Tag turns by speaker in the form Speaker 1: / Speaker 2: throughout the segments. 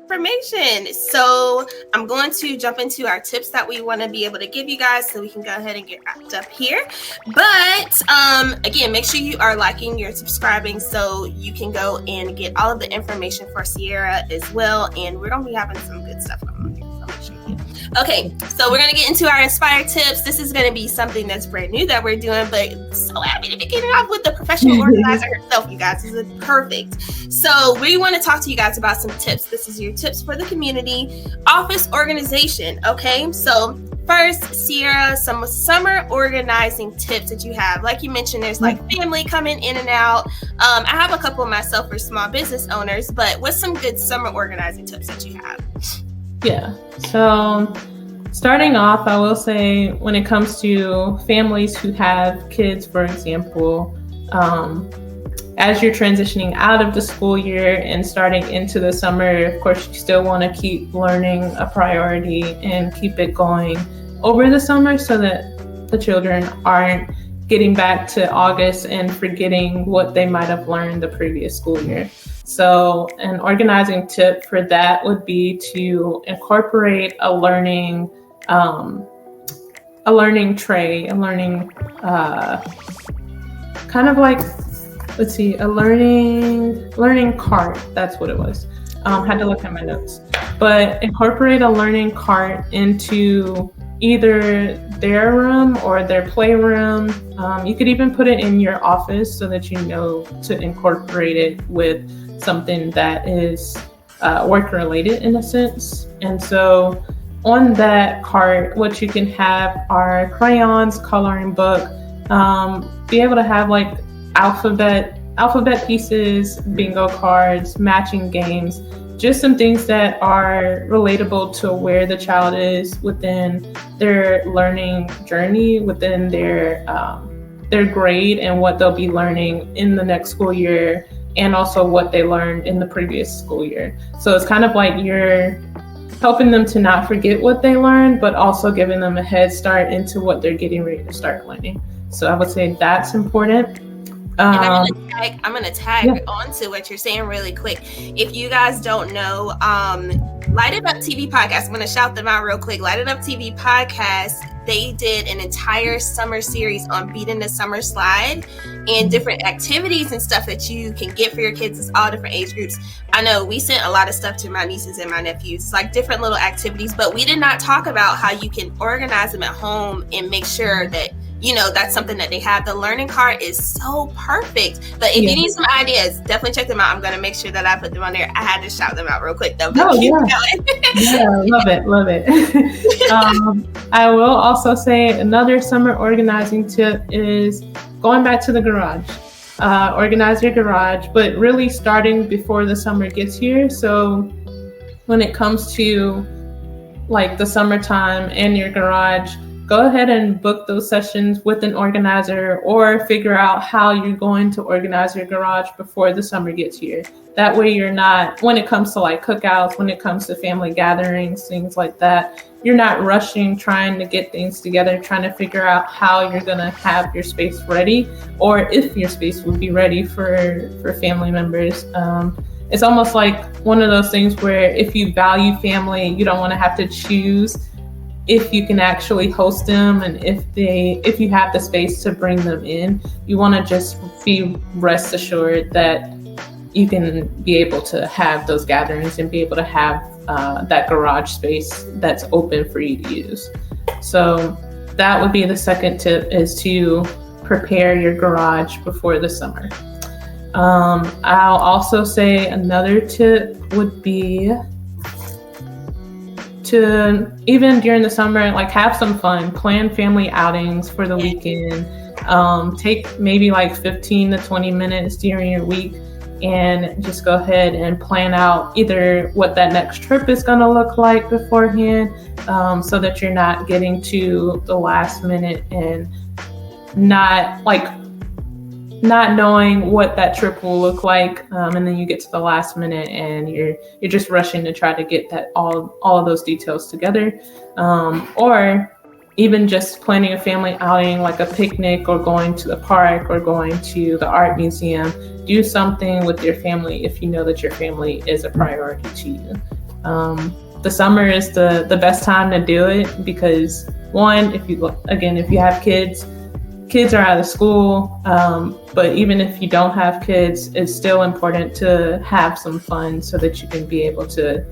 Speaker 1: information. So I'm going to jump into our tips that we want to be able to give you guys so we can go ahead and get wrapped up here. But again, make sure you are liking, you're subscribing so you can go and get all of the information for Sierra as well. And we're going to be having some good stuff going on here. So make sure you Okay, so we're going to get into our inspired tips. This is going to be something that's brand new that we're doing, but so happy to be getting off with the professional organizer herself, you guys. This is perfect. So we want to talk to you guys about some tips. This is your tips for the community office organization. Okay, so first, Sierra, some summer organizing tips that you have. Like you mentioned, there's like family coming in and out. I have a couple myself for small business owners, but what's some good summer organizing tips that you have?
Speaker 2: Yeah, so starting off, I will say when it comes to families who have kids, for example, as you're transitioning out of the school year and starting into the summer, of course, you still want to keep learning a priority and keep it going over the summer so that the children aren't getting back to August and forgetting what they might have learned the previous school year. So an organizing tip for that would be to incorporate a learning tray, a learning kind of like, let's see, a learning cart. That's what it was. Had to look at my notes. But incorporate a learning cart into either their room or their playroom. You could even put it in your office so that you know to incorporate it with something that is work related in a sense. And so on that cart, what you can have are crayons, coloring book, be able to have like alphabet pieces, bingo cards, matching games, just some things that are relatable to where the child is within their learning journey, within their grade and what they'll be learning in the next school year, and also what they learned in the previous school year. So it's kind of like you're helping them to not forget what they learned, but also giving them a head start into what they're getting ready to start learning. So I would say that's important.
Speaker 1: And I'm gonna tag onto what you're saying really quick. If you guys don't know, Light It Up TV podcast, I'm gonna shout them out real quick. Light It Up TV podcast, they did an entire summer series on beating the summer slide and different activities and stuff that you can get for your kids. It's all different age groups. I know we sent a lot of stuff to my nieces and my nephews, like different little activities, but we did not talk about how you can organize them at home and make sure that that's something that they have. The learning cart is so perfect. But if you need some ideas, definitely check them out. I'm going to make sure that I put them on there. I had to shout them out real quick though.
Speaker 2: Love it. I will also say another summer organizing tip is going back to the garage. Organize your garage, but really starting before the summer gets here. So when it comes to like the summertime and your garage, go ahead and book those sessions with an organizer or figure out how you're going to organize your garage before the summer gets here. That way you're not, when it comes to like cookouts, when it comes to family gatherings, things like that, you're not rushing, trying to get things together, trying to figure out how you're going to have your space ready or if your space will be ready for family members. It's almost like one of those things where if you value family, you don't want to have to choose if you can actually host them and if you have the space to bring them in. You want to just be rest assured that you can be able to have those gatherings and be able to have that garage space that's open for you to use. So that would be the second tip, is to prepare your garage before the summer. I'll also say another tip would be to, even during the summer, like have some fun, plan family outings for the weekend. Take maybe like 15 to 20 minutes during your week and just go ahead and plan out either what that next trip is going to look like beforehand, so that you're not getting to the last minute and not knowing what that trip will look like, and then you get to the last minute and you're just rushing to try to get that all of those details together, or even just planning a family outing like a picnic or going to the park or going to the art museum. Do something with your family if you know that your family is a priority to you. The summer is the best time to do it because one, if you have kids are out of school, but even if you don't have kids, it's still important to have some fun so that you can be able to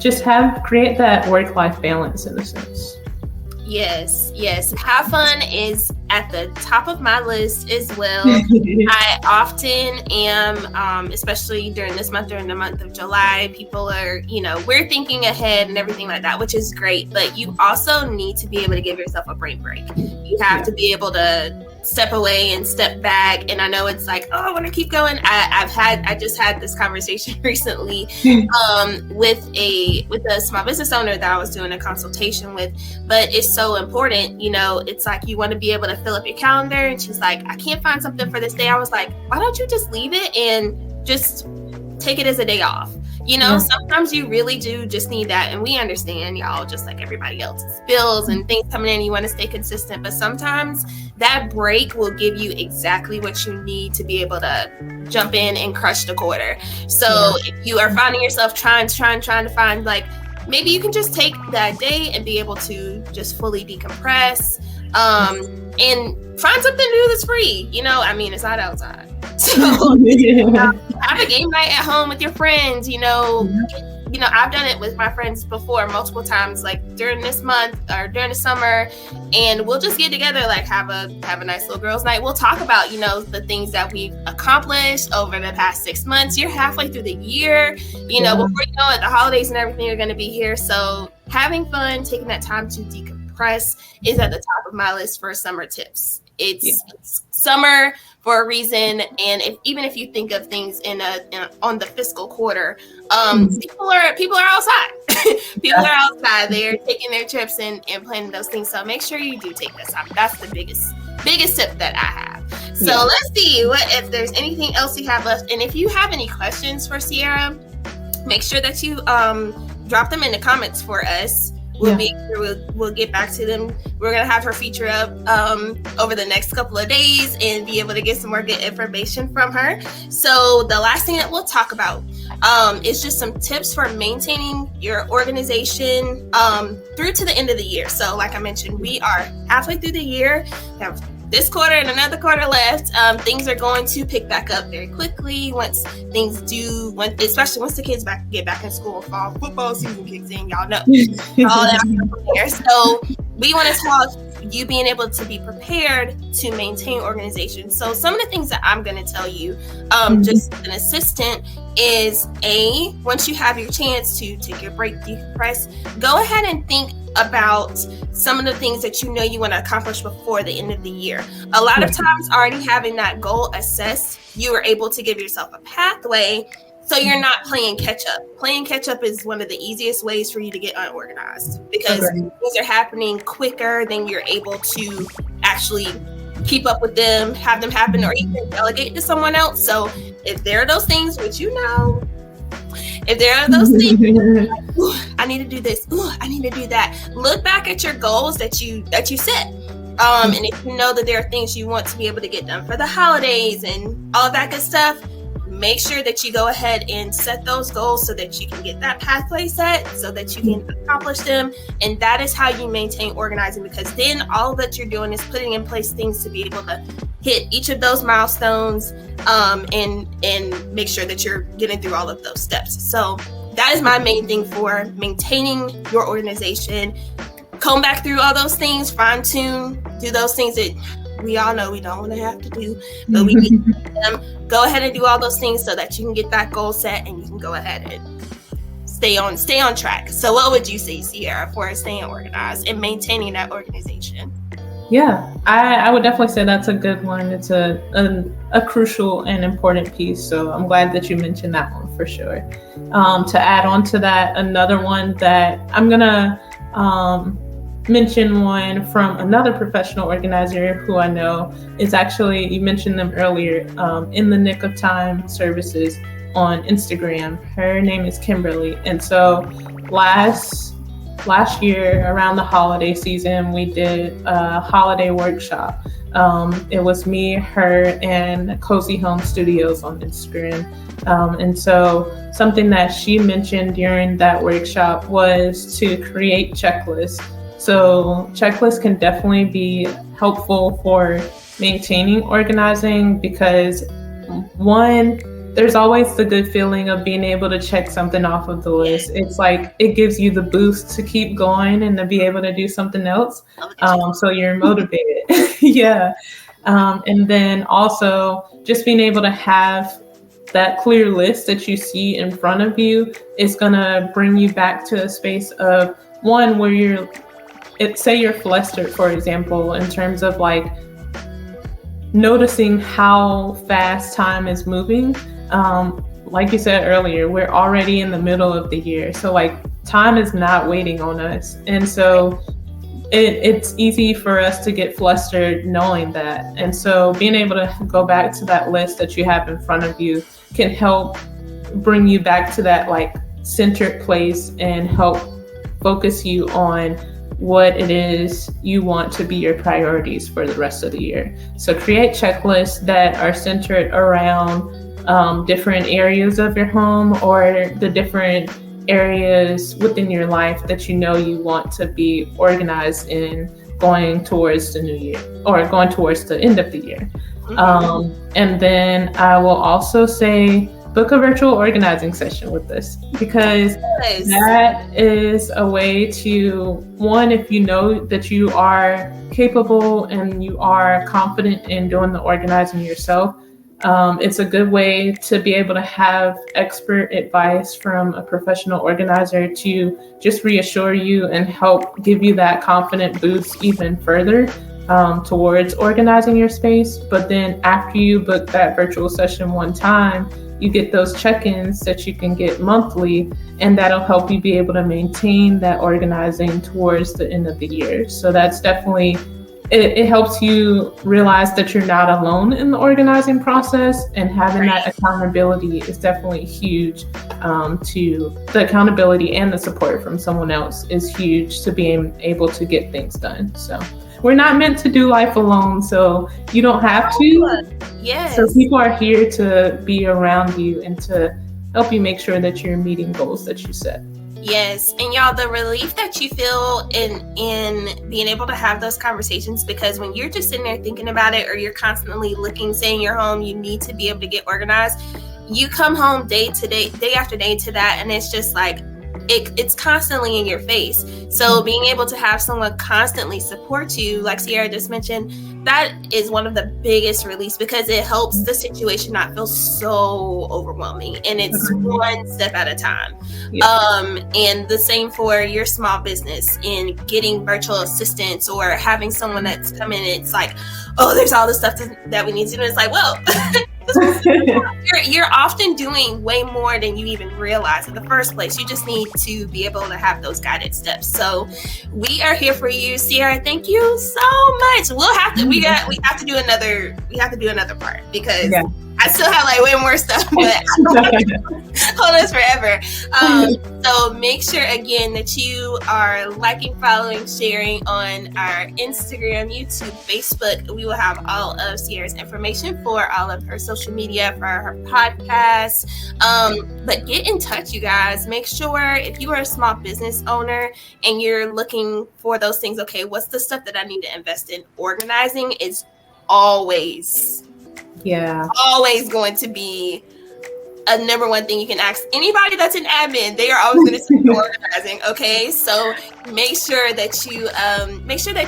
Speaker 2: just create that work-life balance in a sense.
Speaker 1: Yes. Have fun is at the top of my list as well. I often am, especially during the month of July, people are, we're thinking ahead and everything like that, which is great. But you also need to be able to give yourself a brain break. You have to be able to step away and step back. And I know it's like, oh, I want to keep going. I just had this conversation recently with a small business owner that I was doing a consultation with. But it's so important, it's like you want to be able to fill up your calendar. And she's like, I can't find something for this day. I was like, why don't you just leave it and just take it as a day off? Sometimes you really do just need that. And we understand, y'all, just like everybody else's bills and things coming in, you want to stay consistent. But sometimes that break will give you exactly what you need to be able to jump in and crush the quarter. So if you are finding yourself trying to find, like, maybe you can just take that day and be able to just fully decompress and find something to do that's free. It's not outside. So have a game night at home with your friends. I've done it with my friends before multiple times, like during this month or during the summer, and we'll just get together, like have a nice little girls' night. We'll talk about, the things that we've accomplished over the past 6 months. You're halfway through the year, before you know it, the holidays and everything are going to be here. So having fun, taking that time to decompress is at the top of my list for summer tips. It's summer for a reason, and even if you think of things on the fiscal quarter, people are outside. People are outside. They're taking their trips and planning those things. So make sure you do take this time. That's the biggest tip that I have. So let's see if there's anything else you have left, and if you have any questions for Sierra, make sure that you drop them in the comments for us. We'll get back to them. We're gonna have her feature up over the next couple of days and be able to get some more good information from her. So the last thing that we'll talk about is just some tips for maintaining your organization through to the end of the year. So like I mentioned, we are halfway through the year. We have this quarter and another quarter left. Things are going to pick back up very quickly especially once the kids get back in school. Fall football season kicks in, y'all know. All that here. So we want to talk you being able to be prepared to maintain organization. So some of the things that I'm going to tell you, just as an assistant, is once you have your chance to take your break, decompress, go ahead and think about some of the things that you want to accomplish before the end of the year. A lot of times already having that goal assessed, you are able to give yourself a pathway so you're not playing catch up. Playing catch up is one of the easiest ways for you to get unorganized because things are happening quicker than you're able to actually keep up with them, have them happen, or even delegate to someone else. So if there are those things which if there are those things, like, I need to do this, I need to do that. Look back at your goals that you set. And if you know that there are things you want to be able to get done for the holidays and all of that good stuff, make sure that you go ahead and set those goals so that you can get that pathway set so that you can accomplish them. And that is how you maintain organizing, because then all that you're doing is putting in place things to be able to hit each of those milestones and make sure that you're getting through all of those steps. So that is my main thing for maintaining your organization. Comb back through all those things, fine tune, do those things that we all know we don't want to have to do, but we need to do them. Go ahead and do all those things so that you can get that goal set and you can go ahead and stay on track. So what would you say, Sierra, for staying organized and maintaining that organization?
Speaker 2: Yeah, I would definitely say that's a good one. It's a crucial and important piece. So I'm glad that you mentioned that one for sure. To add on to that, another one that I'm going to mention one from another professional organizer who I know is actually, you mentioned them earlier, in the Nick of Time services on Instagram. Her name is Kimberly. And so last last year around the holiday season, we did a holiday workshop. It was me, her, and Cozy Home Studios on Instagram. And so something that she mentioned during that workshop was to create checklists. So checklists can definitely be helpful for maintaining organizing because, one, there's always the good feeling of being able to check something off of the list. It's like it gives you the boost to keep going and to be able to do something else. So you're motivated. Yeah. And then also just being able to have that clear list that you see in front of you is going to bring you back to a space of, one, where say you're flustered, for example, in terms of like noticing how fast time is moving. Like you said earlier, we're already in the middle of the year. So like time is not waiting on us. And so it's easy for us to get flustered knowing that. And so being able to go back to that list that you have in front of you can help bring you back to that like centered place and help focus you on what it is you want to be your priorities for the rest of the year. So create checklists that are centered around different areas of your home or the different areas within your life that you know you want to be organized in going towards the new year or going towards the end of the year. And then I will also say book a virtual organizing session with us because that is a way to, one, if you know that you are capable and you are confident in doing the organizing yourself, it's a good way to be able to have expert advice from a professional organizer to just reassure you and help give you that confident boost even further towards organizing your space. But then after you book that virtual session one time, you get those check-ins that you can get monthly, and that'll help you be able to maintain that organizing towards the end of the year. So that's definitely, it helps you realize that you're not alone in the organizing process, and having that accountability is definitely huge. To the accountability and the support from someone else is huge to being able to get things done. So we're not meant to do life alone, so you don't have to.
Speaker 1: Yes.
Speaker 2: So people are here to be around you and to help you make sure that you're meeting goals that you set.
Speaker 1: Yes. And y'all, the relief that you feel in being able to have those conversations, because when you're just sitting there thinking about it, or you're constantly looking, say in your home, you need to be able to get organized. You come home day after day to that, and it's just like, it's constantly in your face. So being able to have someone constantly support you, like Sierra just mentioned, that is one of the biggest reliefs, because it helps the situation not feel so overwhelming, and it's one step at a time. And the same for your small business in getting virtual assistants or having someone that's come in. It's like, oh, there's all this stuff that we need to do. It's like, well, you're often doing way more than you even realize in the first place. You just need to be able to have those guided steps. So we are here for you, Sierra. Thank you so much. We'll have to we have to do another part, because I still have like way more stuff, but I don't want to hold us forever. So make sure again that you are liking, following, sharing on our Instagram, YouTube, Facebook. We will have all of Sierra's information for all of her social media, for her podcast. But get in touch, you guys. Make sure if you are a small business owner and you're looking for those things, okay, what's the stuff that I need to invest in? Organizing is always going to be a number one thing you can ask anybody that's an admin. They are always going to say organizing. Okay, so make sure that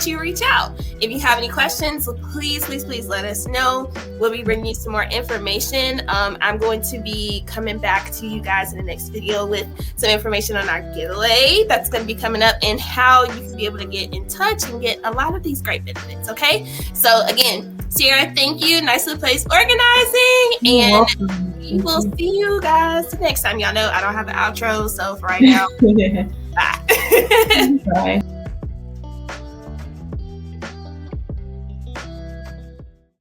Speaker 1: you reach out. If you have any questions, please let us know. We'll be bringing you some more information. I'm going to be coming back to you guys in the next video with some information on our giveaway that's going to be coming up, and how you can be able to get in touch and get a lot of these great benefits. Okay, so again, Sierra, thank you. Nicely placed organizing, and we will see you guys next time. Y'all know I don't have an outro, so for right now, bye.
Speaker 2: Bye.